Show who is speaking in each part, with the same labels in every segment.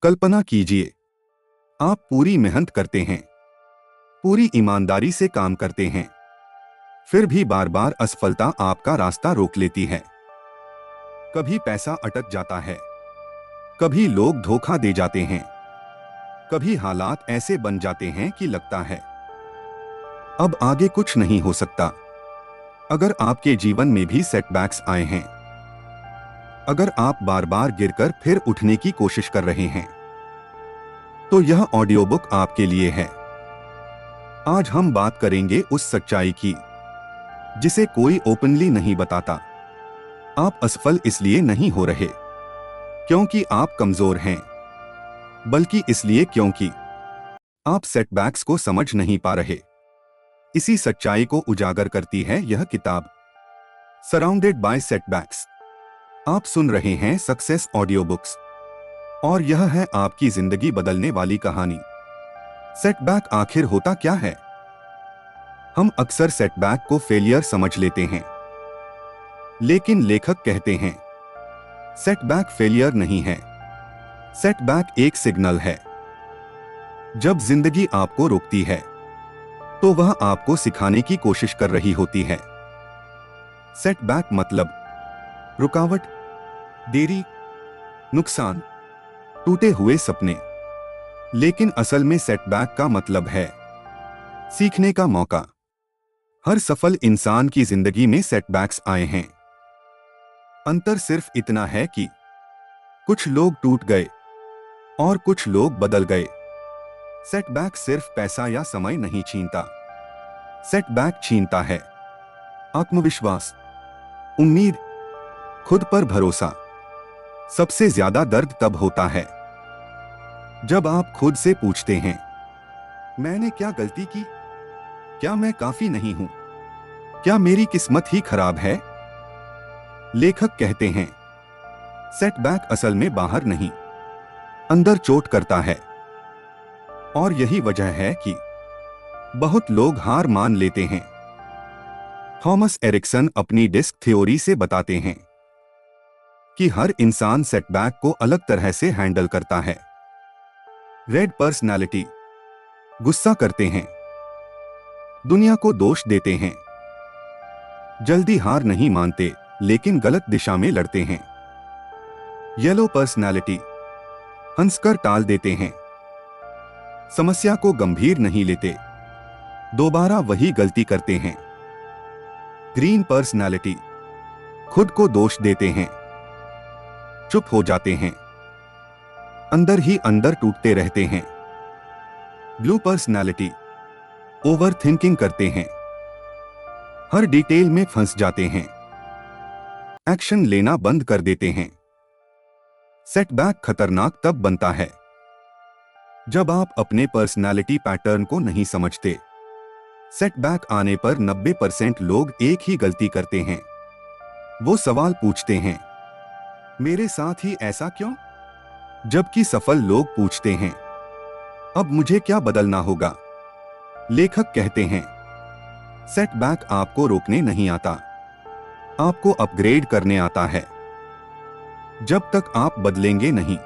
Speaker 1: कल्पना कीजिए, आप पूरी मेहनत करते हैं, पूरी ईमानदारी से काम करते हैं, फिर भी बार बार असफलता आपका रास्ता रोक लेती है। कभी पैसा अटक जाता है, कभी लोग धोखा दे जाते हैं, कभी हालात ऐसे बन जाते हैं कि लगता है अब आगे कुछ नहीं हो सकता। अगर आपके जीवन में भी सेटबैक्स आए हैं, अगर आप बार बार गिरकर फिर उठने की कोशिश कर रहे हैं, तो यह ऑडियो बुक आपके लिए है। आज हम बात करेंगे उस सच्चाई की जिसे कोई ओपनली नहीं बताता। आप असफल इसलिए नहीं हो रहे क्योंकि आप कमजोर हैं, बल्कि इसलिए क्योंकि आप सेटबैक्स को समझ नहीं पा रहे। इसी सच्चाई को उजागर करती है यह किताब, सराउंडेड बाय सेटबैक्स। आप सुन रहे हैं सक्सेस ऑडियो बुक्स और यह है आपकी जिंदगी बदलने वाली कहानी। सेटबैक आखिर होता क्या है? हम अक्सर सेटबैक को फेलियर समझ लेते हैं, लेकिन लेखक कहते हैं सेटबैक फेलियर नहीं है, सेटबैक एक सिग्नल है। जब जिंदगी आपको रोकती है तो वह आपको सिखाने की कोशिश कर रही होती है। सेटबैक मतलब रुकावट, देरी, नुकसान, टूटे हुए सपने। लेकिन असल में सेटबैक का मतलब है सीखने का मौका। हर सफल इंसान की जिंदगी में सेटबैक्स आए हैं। अंतर सिर्फ इतना है कि कुछ लोग टूट गए और कुछ लोग बदल गए। सेटबैक सिर्फ पैसा या समय नहीं छीनता, सेटबैक छीनता है आत्मविश्वास, उम्मीद, खुद पर भरोसा। सबसे ज्यादा दर्द तब होता है जब आप खुद से पूछते हैं, मैंने क्या गलती की? क्या मैं काफी नहीं हूं? क्या मेरी किस्मत ही खराब है? लेखक कहते हैं सेटबैक असल में बाहर नहीं, अंदर चोट करता है। और यही वजह है कि बहुत लोग हार मान लेते हैं। थॉमस एरिक्सन अपनी डिस्क थ्योरी से बताते हैं कि हर इंसान सेटबैक को अलग तरह से हैंडल करता है। रेड पर्सनालिटी, गुस्सा करते हैं, दुनिया को दोष देते हैं, जल्दी हार नहीं मानते लेकिन गलत दिशा में लड़ते हैं। येलो पर्सनालिटी, हंसकर टाल देते हैं, समस्या को गंभीर नहीं लेते, दोबारा वही गलती करते हैं। ग्रीन पर्सनालिटी, खुद को दोष देते हैं, चुप हो जाते हैं, अंदर ही अंदर टूटते रहते हैं। ब्लू पर्सनालिटी, ओवर थिंकिंग करते हैं, हर डिटेल में फंस जाते हैं, एक्शन लेना बंद कर देते हैं। सेटबैक खतरनाक तब बनता है जब आप अपने पर्सनालिटी पैटर्न को नहीं समझते। सेटबैक आने पर 90% लोग एक ही गलती करते हैं। वो सवाल पूछते हैं, मेरे साथ ही ऐसा क्यों? जबकि सफल लोग पूछते हैं, अब मुझे क्या बदलना होगा? लेखक कहते हैं सेटबैक आपको रोकने नहीं आता, आपको अपग्रेड करने आता है। जब तक आप बदलेंगे नहीं,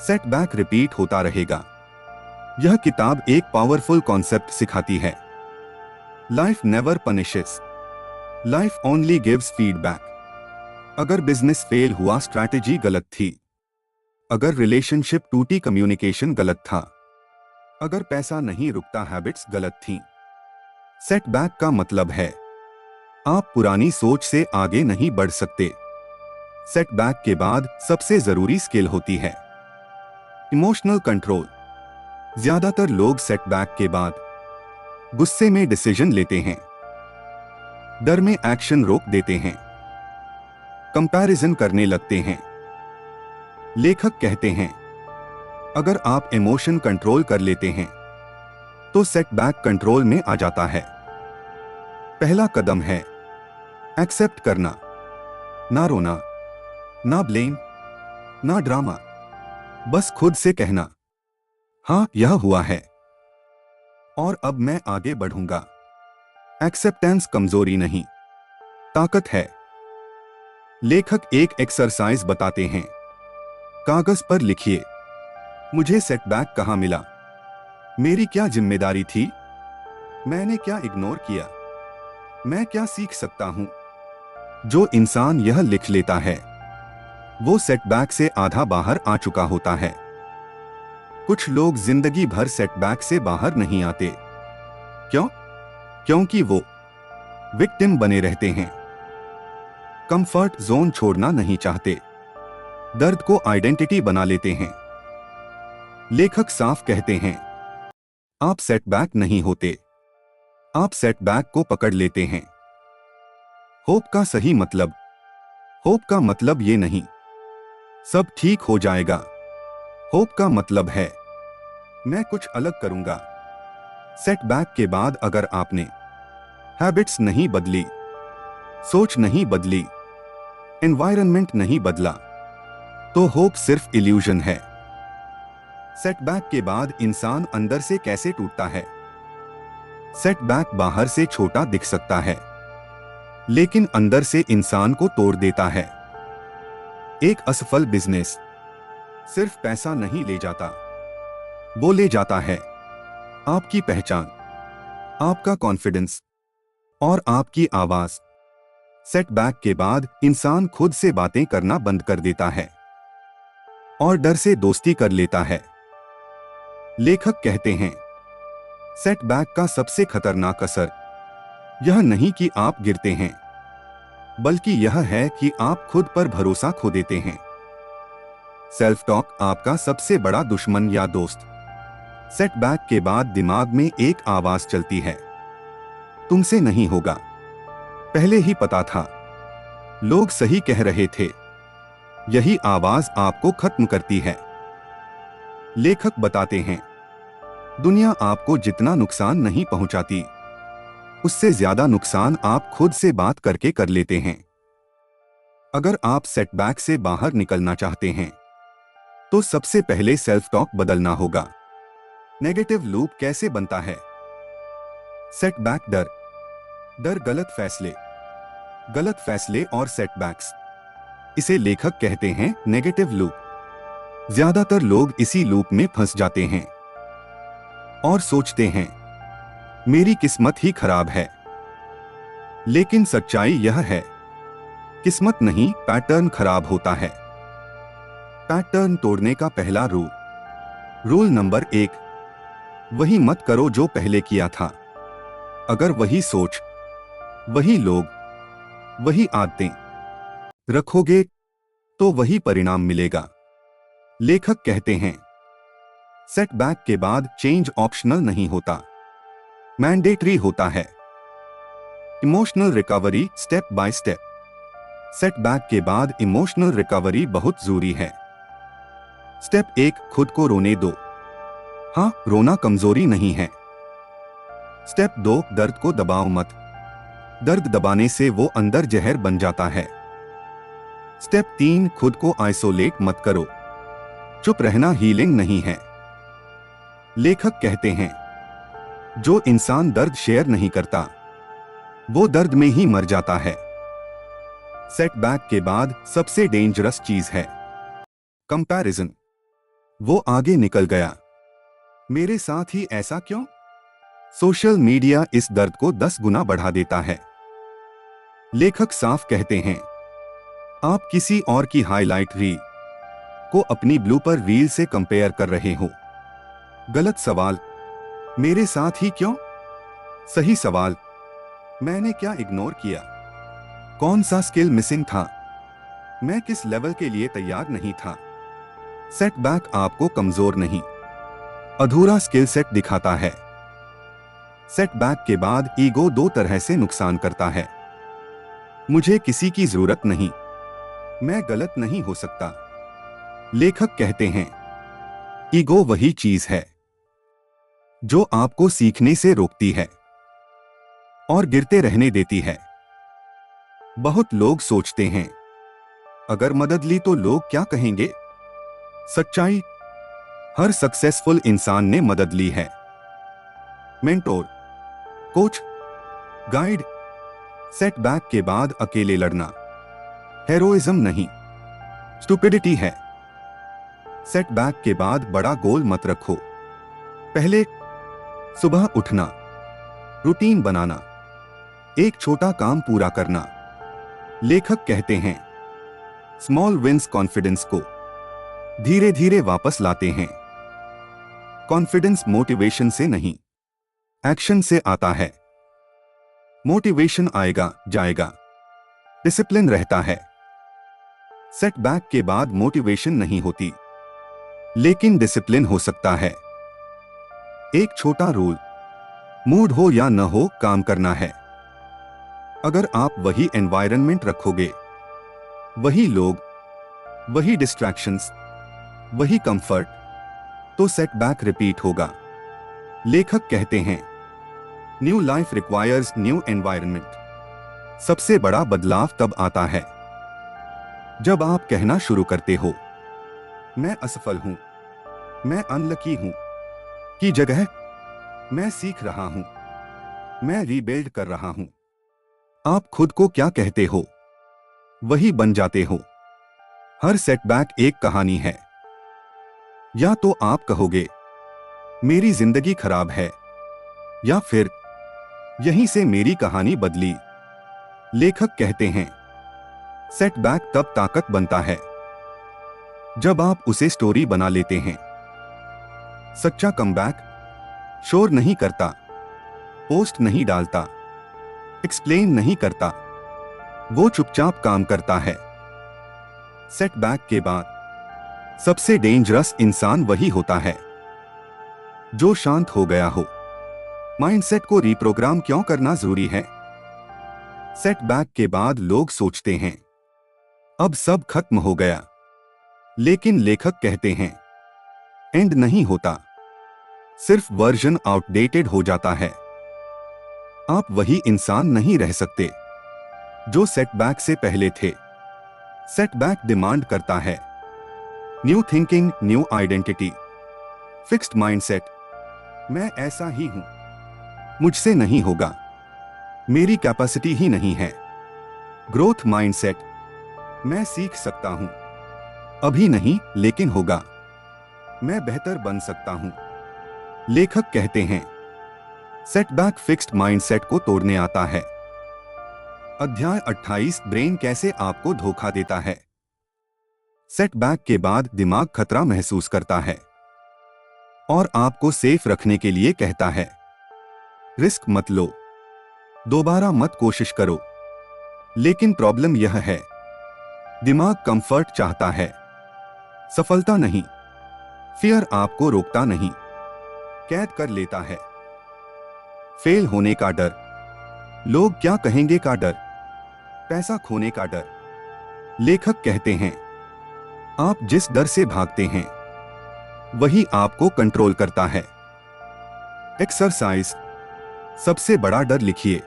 Speaker 1: सेटबैक रिपीट होता रहेगा। यह किताब एक पावरफुल कॉन्सेप्ट सिखाती है, life never punishes, life only gives feedback. अगर बिजनेस फेल हुआ, स्ट्रैटेजी गलत थी। अगर रिलेशनशिप टूटी, कम्युनिकेशन गलत था। अगर पैसा नहीं रुकता, हैबिट्स गलत थीं। सेटबैक का मतलब है आप पुरानी सोच से आगे नहीं बढ़ सकते। सेटबैक के बाद सबसे जरूरी स्किल होती है इमोशनल कंट्रोल। ज्यादातर लोग सेटबैक के बाद गुस्से में डिसीजन लेते हैं, डर में एक्शन रोक देते हैं, कंपैरिजन करने लगते हैं। लेखक कहते हैं अगर आप इमोशन कंट्रोल कर लेते हैं तो सेटबैक कंट्रोल में आ जाता है। पहला कदम है एक्सेप्ट करना, ना रोना, ना ब्लेम, ना ड्रामा, बस खुद से कहना, हाँ यह हुआ है और अब मैं आगे बढ़ूंगा। एक्सेप्टेंस कमजोरी नहीं, ताकत है। लेखक एक एक्सरसाइज बताते हैं, कागज पर लिखिए मुझे सेटबैक कहाँ मिला? मेरी क्या जिम्मेदारी थी? मैंने क्या इग्नोर किया? मैं क्या सीख सकता हूं? जो इंसान यह लिख लेता है वो सेटबैक से आधा बाहर आ चुका होता है। कुछ लोग जिंदगी भर सेटबैक से बाहर नहीं आते। क्यों? क्योंकि वो विक्टिम बने रहते हैं, कंफर्ट जोन छोड़ना नहीं चाहते, दर्द को आइडेंटिटी बना लेते हैं। लेखक साफ कहते हैं, आप सेटबैक नहीं होते, आप सेटबैक को पकड़ लेते हैं। होप का सही मतलब, होप का मतलब ये नहीं सब ठीक हो जाएगा। होप का मतलब है मैं कुछ अलग करूंगा। सेटबैक के बाद अगर आपने हैबिट्स नहीं बदली, सोच नहीं बदली, एनवायरनमेंट नहीं बदला, तो होप सिर्फ इल्यूजन है। सेटबैक के बाद इंसान अंदर से कैसे टूटता है? सेटबैक बाहर से छोटा दिख सकता है, लेकिन अंदर से इंसान को तोड़ देता है। एक असफल बिजनेस सिर्फ पैसा नहीं ले जाता, वो ले जाता है आपकी पहचान, आपका कॉन्फिडेंस और आपकी आवाज। सेटबैक के बाद इंसान खुद से बातें करना बंद कर देता है और डर से दोस्ती कर लेता है। लेखक कहते हैं, सेटबैक का सबसे खतरनाक असर यह नहीं कि आप गिरते हैं, बल्कि यह है कि आप खुद पर भरोसा खो देते हैं। सेल्फ टॉक आपका सबसे बड़ा दुश्मन या दोस्त। सेटबैक के बाद दिमाग में एक आवाज चलती है, तुमसे नहीं होगा, पहले ही पता था, लोग सही कह रहे थे। यही आवाज आपको खत्म करती है। लेखक बताते हैं, दुनिया आपको जितना नुकसान नहीं पहुंचाती, उससे ज्यादा नुकसान आप खुद से बात करके कर लेते हैं। अगर आप सेटबैक से बाहर निकलना चाहते हैं तो सबसे पहले सेल्फ टॉक बदलना होगा। नेगेटिव लूप कैसे बनता है? सेटबैक डर, डर गलत फैसले और सेटबैक्स, इसे लेखक कहते हैं नेगेटिव लूप। ज्यादातर लोग इसी लूप में फंस जाते हैं और सोचते हैं मेरी किस्मत ही खराब है। लेकिन सच्चाई यह है, किस्मत नहीं, पैटर्न खराब होता है। पैटर्न तोड़ने का पहला रूल नंबर 1, वही मत करो जो पहले किया था। अगर वही सोच, वही लोग, वही आदतें रखोगे तो वही परिणाम मिलेगा। लेखक कहते हैं, सेटबैक के बाद चेंज ऑप्शनल नहीं होता, मैंडेटरी होता है। Emotional recovery step by step. Setback के बाद इमोशनल रिकवरी बहुत जरूरी है। स्टेप 1, खुद को रोने दो। हाँ, रोना कमजोरी नहीं है। स्टेप 2, दर्द को दबाओ मत। दर्द दबाने से वो अंदर जहर बन जाता है। स्टेप 3, खुद को आइसोलेट मत करो। चुप रहना हीलिंग नहीं है। लेखक कहते हैं, जो इंसान दर्द शेयर नहीं करता वो दर्द में ही मर जाता है। सेटबैक के बाद सबसे डेंजरस चीज है कंपैरिजन। वो आगे निकल गया, मेरे साथ ही ऐसा क्यों? सोशल मीडिया इस दर्द को 10 गुना बढ़ा देता है। लेखक साफ कहते हैं, आप किसी और की हाईलाइट रील को अपनी ब्लूपर रील से कंपेयर कर रहे हो। गलत सवाल, मेरे साथ ही क्यों? सही सवाल, मैंने क्या इग्नोर किया? कौन सा स्किल मिसिंग था? मैं किस लेवल के लिए तैयार नहीं था? सेटबैक आपको कमजोर नहीं, अधूरा स्किल सेट दिखाता है। सेटबैक के बाद ईगो 2 तरह से नुकसान करता है। मुझे किसी की जरूरत नहीं, मैं गलत नहीं हो सकता। लेखक कहते हैं, ईगो वही चीज है जो आपको सीखने से रोकती है और गिरते रहने देती है। बहुत लोग सोचते हैं, अगर मदद ली तो लोग क्या कहेंगे? सच्चाई, हर सक्सेसफुल इंसान ने मदद ली है। Mentor, coach, guide. सेटबैक के बाद अकेले लड़ना हेरोइज्म नहीं, स्टुपिडिटी है। सेटबैक के बाद बड़ा गोल मत रखो। पहले सुबह उठना, रूटीन बनाना, एक छोटा काम पूरा करना। लेखक कहते हैं स्मॉल विंस कॉन्फिडेंस को धीरे धीरे वापस लाते हैं। कॉन्फिडेंस मोटिवेशन से नहीं, एक्शन से आता है। मोटिवेशन आएगा जाएगा, डिसिप्लिन रहता है। सेटबैक के बाद मोटिवेशन नहीं होती, लेकिन डिसिप्लिन हो सकता है। एक छोटा रूल, मूड हो या न हो, काम करना है। अगर आप वही एनवायरनमेंट रखोगे, वही लोग, वही डिस्ट्रैक्शंस, वही कंफर्ट, तो सेटबैक रिपीट होगा। लेखक कहते हैं new life requires new environment. सबसे बड़ा बदलाव तब आता है जब आप कहना शुरू करते हो मैं असफल हूं, मैं अनलकी हूं, की जगह मैं सीख रहा हूं, मैं रीबिल्ड कर रहा हूं। आप खुद को क्या कहते हो वही बन जाते हो। हर सेटबैक एक कहानी है। या तो आप कहोगे मेरी जिंदगी खराब है, या फिर यहीं से मेरी कहानी बदली। लेखक कहते हैं सेटबैक तब ताकत बनता है जब आप उसे स्टोरी बना लेते हैं। सच्चा कमबैक शोर नहीं करता, पोस्ट नहीं डालता, एक्सप्लेन नहीं करता, वो चुपचाप काम करता है। सेटबैक के बाद सबसे डेंजरस इंसान वही होता है जो शांत हो गया हो। माइंडसेट को रिप्रोग्राम क्यों करना जरूरी है? सेटबैक के बाद लोग सोचते हैं अब सब खत्म हो गया, लेकिन लेखक कहते हैं एंड नहीं होता, सिर्फ वर्जन आउटडेटेड हो जाता है। आप वही इंसान नहीं रह सकते जो सेटबैक से पहले थे। सेटबैक डिमांड करता है new thinking, new identity, fixed mindset. मैं ऐसा ही हूं, मुझसे नहीं होगा, मेरी कैपेसिटी ही नहीं है। ग्रोथ माइंडसेट, मैं सीख सकता हूं, अभी नहीं लेकिन होगा, मैं बेहतर बन सकता हूं। लेखक कहते हैं सेटबैक फिक्स्ड माइंडसेट को तोड़ने आता है। अध्याय 28, ब्रेन कैसे आपको धोखा देता है। सेटबैक के बाद दिमाग खतरा महसूस करता है और आपको सेफ रखने के लिए कहता है रिस्क मत लो, दोबारा मत कोशिश करो। लेकिन प्रॉब्लम यह है दिमाग कंफर्ट चाहता है, सफलता नहीं। फियर आपको रोकता नहीं, कैद कर लेता है। फेल होने का डर, लोग क्या कहेंगे का डर, पैसा खोने का डर। लेखक कहते हैं आप जिस डर से भागते हैं वही आपको कंट्रोल करता है। एक्सरसाइज, सबसे बड़ा डर लिखिए,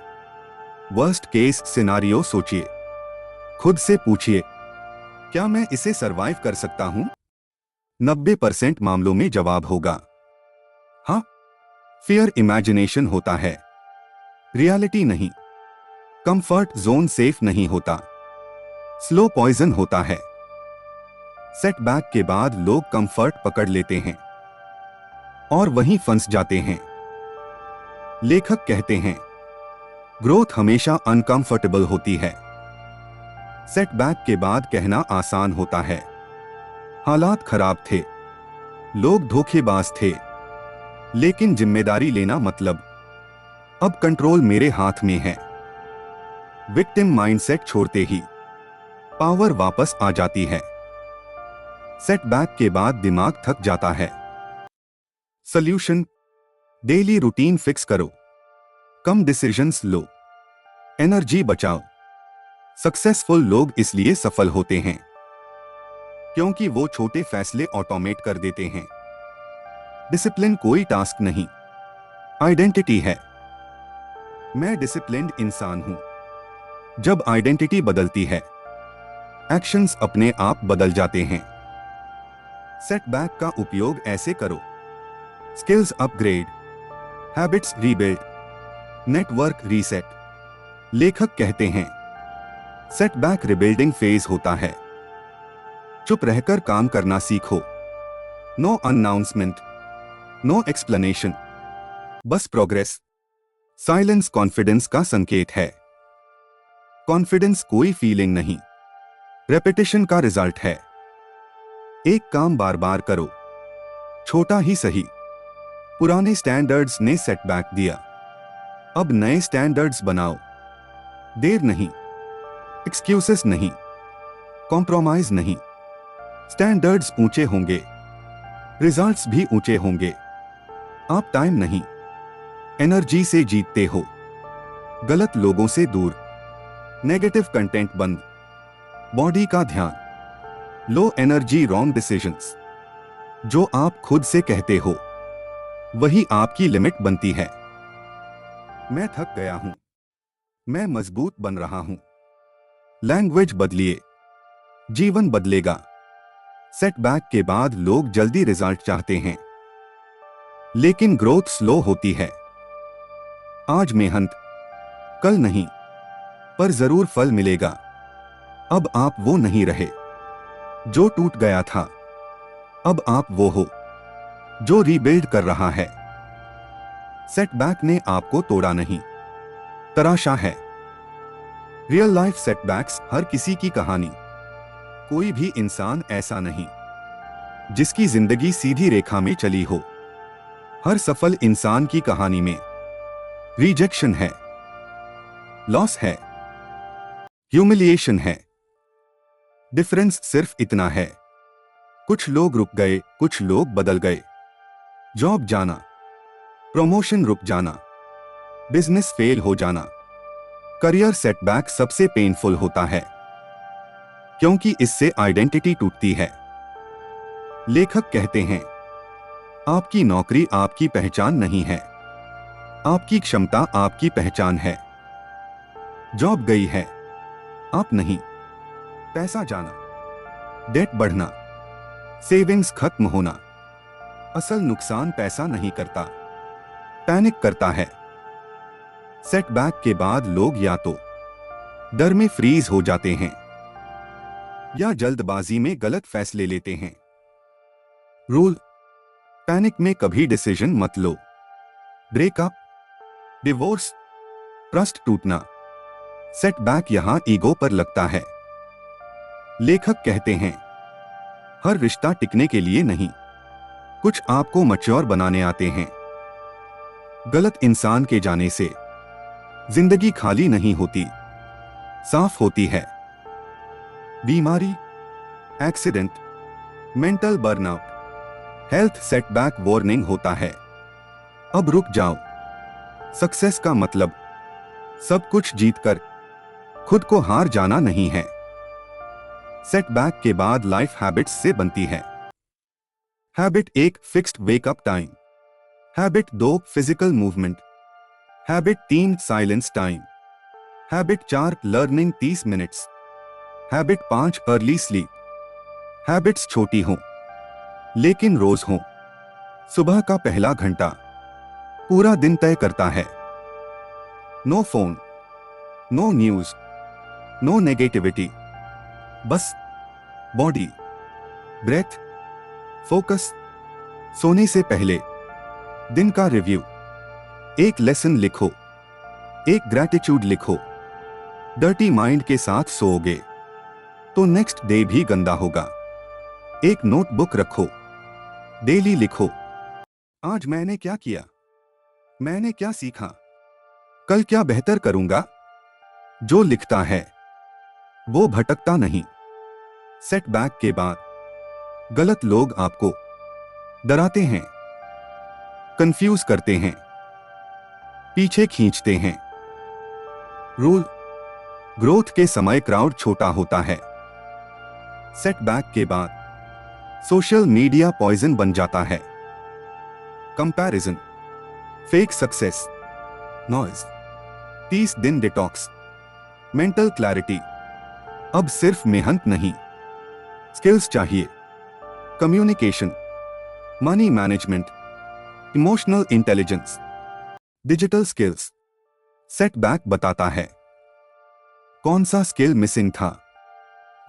Speaker 1: वर्स्ट केस सिनारियो सोचिए, खुद से पूछिए क्या मैं इसे सरवाइव कर सकता हूं? 90% मामलों में जवाब होगा हाँ। फियर इमेजिनेशन होता है, रियलिटी नहीं। कंफर्ट जोन सेफ नहीं होता, स्लो पॉइजन होता है। सेटबैक के बाद लोग कंफर्ट पकड़ लेते हैं और वहीं फंस जाते हैं। लेखक कहते हैं ग्रोथ हमेशा अनकंफर्टेबल होती है। सेटबैक के बाद कहना आसान होता है हालात खराब थे, लोग धोखेबाज थे, लेकिन जिम्मेदारी लेना मतलब अब कंट्रोल मेरे हाथ में है। विक्टिम माइंडसेट छोड़ते ही पावर वापस आ जाती है। सेटबैक के बाद दिमाग थक जाता है। सॉल्यूशन, डेली रूटीन फिक्स करो, कम डिसीजंस लो, एनर्जी बचाओ। सक्सेसफुल लोग इसलिए सफल होते हैं क्योंकि वो छोटे फैसले ऑटोमेट कर देते हैं। डिसिप्लिन कोई टास्क नहीं, आइडेंटिटी है। मैं डिसिप्लिन्ड इंसान हूं। जब आइडेंटिटी बदलती है, एक्शंस अपने आप बदल जाते हैं। सेटबैक का उपयोग ऐसे करो, skills upgrade, habits rebuild, network reset. लेखक कहते हैं सेटबैक रिबिल्डिंग फेज होता है। चुप रहकर काम करना सीखो, नो अनाउंसमेंट, नो एक्सप्लेनेशन, बस प्रोग्रेस। साइलेंस कॉन्फिडेंस का संकेत है। कॉन्फिडेंस कोई फीलिंग नहीं, रेपिटेशन का रिजल्ट है। एक काम बार बार करो, छोटा ही सही। पुराने स्टैंडर्ड्स ने सेटबैक दिया, अब नए स्टैंडर्ड्स बनाओ। देर नहीं, एक्सक्यूजेस नहीं, कॉम्प्रोमाइज नहीं। स्टैंडर्ड्स ऊंचे होंगे, रिजल्ट्स भी ऊंचे होंगे। आप टाइम नहीं, एनर्जी से जीतते हो। गलत लोगों से दूर, नेगेटिव कंटेंट बंद, बॉडी का ध्यान, लो एनर्जी रॉन्ग डिसीजंस। जो आप खुद से कहते हो वही आपकी लिमिट बनती है। मैं थक गया हूं, मैं मजबूत बन रहा हूं। लैंग्वेज बदलिए, जीवन बदलेगा। सेटबैक के बाद लोग जल्दी रिजल्ट चाहते हैं, लेकिन ग्रोथ स्लो होती है। आज मेहनत, कल नहीं, पर जरूर फल मिलेगा। अब आप वो नहीं रहे जो टूट गया था, अब आप वो हो जो रीबिल्ड कर रहा है। सेटबैक ने आपको तोड़ा नहीं, तराशा है। रियल लाइफ सेटबैक्स हर किसी की कहानी। कोई भी इंसान ऐसा नहीं जिसकी जिंदगी सीधी रेखा में चली हो। हर सफल इंसान की कहानी में रिजेक्शन है, लॉस है, ह्यूमिलिएशन है। डिफरेंस सिर्फ इतना है, कुछ लोग रुक गए, कुछ लोग बदल गए। जॉब जाना, प्रमोशन रुक जाना, बिजनेस फेल हो जाना। करियर सेटबैक सबसे पेनफुल होता है, क्योंकि इससे आइडेंटिटी टूटती है। लेखक कहते हैं, आपकी नौकरी आपकी पहचान नहीं है, आपकी क्षमता आपकी पहचान है। जॉब गई है, आप नहीं। पैसा जाना, डेट बढ़ना, सेविंग्स खत्म होना। असल नुकसान पैसा नहीं करता, पैनिक करता है। सेटबैक के बाद लोग या तो डर में फ्रीज हो जाते हैं या जल्दबाजी में गलत फैसले लेते हैं। रूल, पैनिक में कभी डिसीजन मत लो। ब्रेकअप, डिवोर्स, ट्रस्ट टूटना, सेटबैक यहां ईगो पर लगता है। लेखक कहते हैं, हर रिश्ता टिकने के लिए नहीं, कुछ आपको मैच्योर बनाने आते हैं। गलत इंसान के जाने से जिंदगी खाली नहीं होती, साफ होती है। बीमारी, accident, mental burnout, health setback warning होता है। अब रुक जाओ। सक्सेस का मतलब सब कुछ जीतकर खुद को हार जाना नहीं है। सेटबैक के बाद लाइफ हैबिट्स से बनती है। Habit 1, fixed wake up time. Habit 2, physical movement. Habit 3, silence time. Habit 4, learning 30 minutes. Habit 5, early sleep. Habits छोटी हों लेकिन रोज हों। सुबह का पहला घंटा पूरा दिन तय करता है। No phone, no news, no negativity, बस बॉडी, ब्रेथ, फोकस। सोने से पहले दिन का रिव्यू, एक लेसन लिखो, एक ग्रैटिट्यूड लिखो। डर्टी माइंड के साथ सोओगे तो नेक्स्ट डे भी गंदा होगा। एक नोटबुक रखो, डेली लिखो, आज मैंने क्या किया, मैंने क्या सीखा, कल क्या बेहतर करूंगा। जो लिखता है वो भटकता नहीं। सेटबैक के बाद गलत लोग आपको डराते हैं, कंफ्यूज करते हैं, पीछे खींचते हैं। रूल, ग्रोथ के समय क्राउड छोटा होता है। सेटबैक के बाद सोशल मीडिया पॉइजन बन जाता है। कंपैरिजन, फेक सक्सेस, नॉइज, 30 दिन डिटॉक्स, मेंटल क्लैरिटी। अब सिर्फ मेहनत नहीं, स्किल्स चाहिए। Communication, money management, emotional intelligence, digital skills. Setback बताता है कौन सा स्किल मिसिंग था।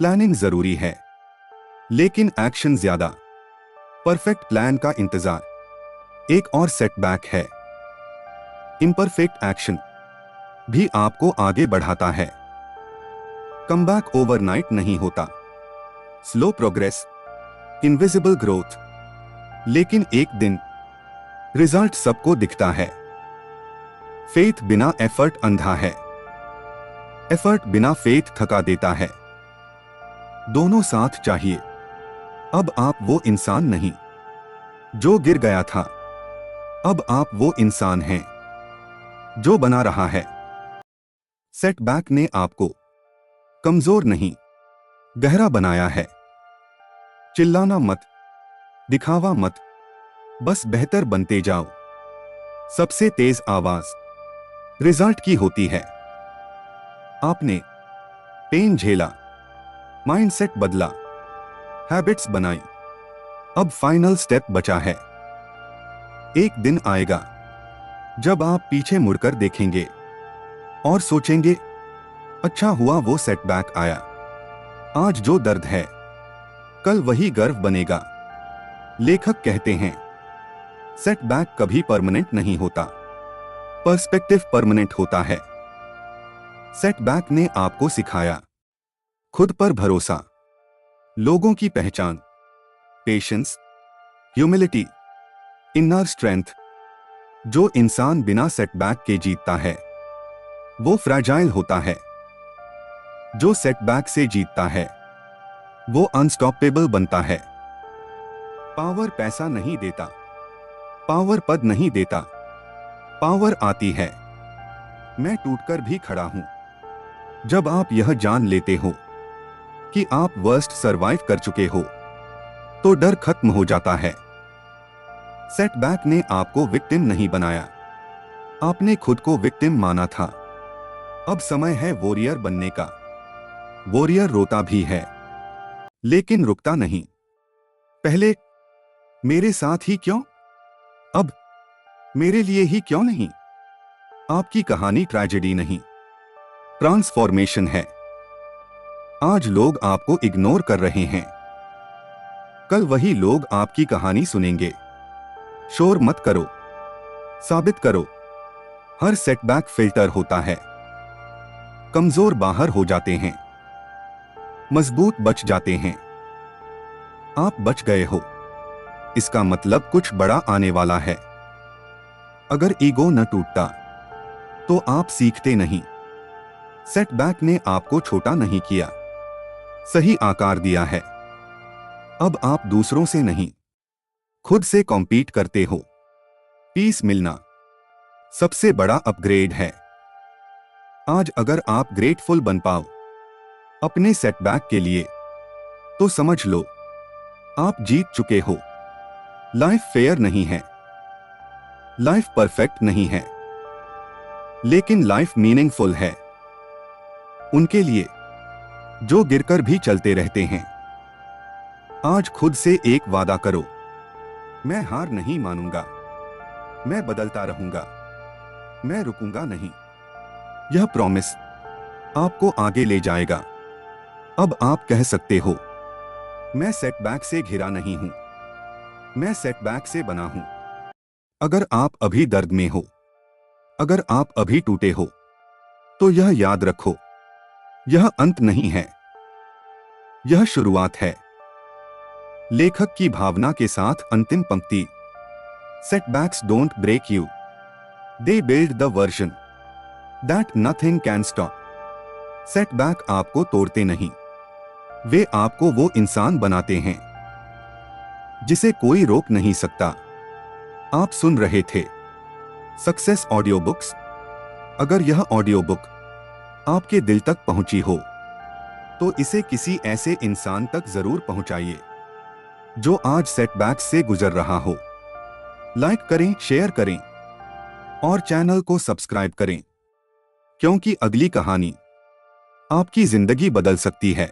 Speaker 1: प्लानिंग जरूरी है, लेकिन एक्शन ज्यादा। परफेक्ट प्लान का इंतजार एक और सेटबैक है। इम्परफेक्ट एक्शन भी आपको आगे बढ़ाता है। कमबैक ओवरनाइट नहीं होता, स्लो प्रोग्रेस, इनविजिबल ग्रोथ, लेकिन एक दिन रिजल्ट सबको दिखता है। फेथ बिना एफर्ट अंधा है, एफर्ट बिना फेथ थका देता है। दोनों साथ चाहिए। अब आप वो इंसान नहीं जो गिर गया था, अब आप वो इंसान हैं जो बना रहा है। सेटबैक ने आपको कमजोर नहीं, गहरा बनाया है। चिल्लाना मत, दिखावा मत, बस बेहतर बनते जाओ। सबसे तेज आवाज रिजल्ट की होती है। आपने पेन झेला, माइंडसेट बदला, हैबिट्स बनाई, अब फाइनल स्टेप बचा है। एक दिन आएगा जब आप पीछे मुड़कर देखेंगे और सोचेंगे, अच्छा हुआ वो सेटबैक आया। आज जो दर्द है कल वही गर्व बनेगा। लेखक कहते हैं, सेटबैक कभी परमानेंट नहीं होता, पर्सपेक्टिव परमानेंट होता है। सेटबैक ने आपको सिखाया खुद पर भरोसा, लोगों की पहचान, पेशेंस, ह्यूमिलिटी, इनर स्ट्रेंथ। जो इंसान बिना सेटबैक के जीतता है वो फ्रैजाइल होता है। जो सेटबैक से जीतता है वो अनस्टॉपेबल बनता है। पावर पैसा नहीं देता, पावर पद नहीं देता, पावर आती है मैं टूटकर भी खड़ा हूं। जब आप यह जान लेते हो कि आप वर्स्ट सरवाइव कर चुके हो तो डर खत्म हो जाता है। सेटबैक ने आपको विक्टिम नहीं बनाया, आपने खुद को विक्टिम माना था। अब समय है वॉरियर बनने का। वॉरियर रोता भी है लेकिन रुकता नहीं। पहले मेरे साथ ही क्यों, अब मेरे लिए ही क्यों नहीं। आपकी कहानी ट्रेजेडी नहीं, ट्रांसफॉर्मेशन है। आज लोग आपको इग्नोर कर रहे हैं, कल वही लोग आपकी कहानी सुनेंगे। शोर मत करो, साबित करो। हर सेटबैक फिल्टर होता है। कमजोर बाहर हो जाते हैं, मजबूत बच जाते हैं। आप बच गए हो, इसका मतलब कुछ बड़ा आने वाला है। अगर ईगो न टूटता तो आप सीखते नहीं। सेटबैक ने आपको छोटा नहीं किया, सही आकार दिया है। अब आप दूसरों से नहीं, खुद से कॉम्पीट करते हो। पीस मिलना सबसे बड़ा अपग्रेड है। आज अगर आप ग्रेटफुल बन पाओ अपने सेटबैक के लिए तो समझ लो आप जीत चुके हो। लाइफ फेयर नहीं है, लाइफ परफेक्ट नहीं है, लेकिन लाइफ मीनिंगफुल है उनके लिए जो गिरकर भी चलते रहते हैं। आज खुद से एक वादा करो, मैं हार नहीं मानूंगा, मैं बदलता रहूंगा, मैं रुकूंगा नहीं। यह प्रॉमिस आपको आगे ले जाएगा। अब आप कह सकते हो, मैं सेटबैक से घिरा नहीं हूं, मैं सेटबैक से बना हूं। अगर आप अभी दर्द में हो, अगर आप अभी टूटे हो, तो यह याद रखो, यह अंत नहीं है, यह शुरुआत है। लेखक की भावना के साथ अंतिम पंक्ति, setbacks don't break you, they build the version that nothing can stop. Setback आपको तोड़ते नहीं, वे आपको वो इंसान बनाते हैं जिसे कोई रोक नहीं सकता। आप सुन रहे थे सक्सेस ऑडियो बुक्स। अगर यह ऑडियो बुक आपके दिल तक पहुंची हो तो इसे किसी ऐसे इंसान तक जरूर पहुंचाइए जो आज सेटबैक्स से गुजर रहा हो। लाइक करें, शेयर करें और चैनल को सब्सक्राइब करें, क्योंकि अगली कहानी आपकी जिंदगी बदल सकती है।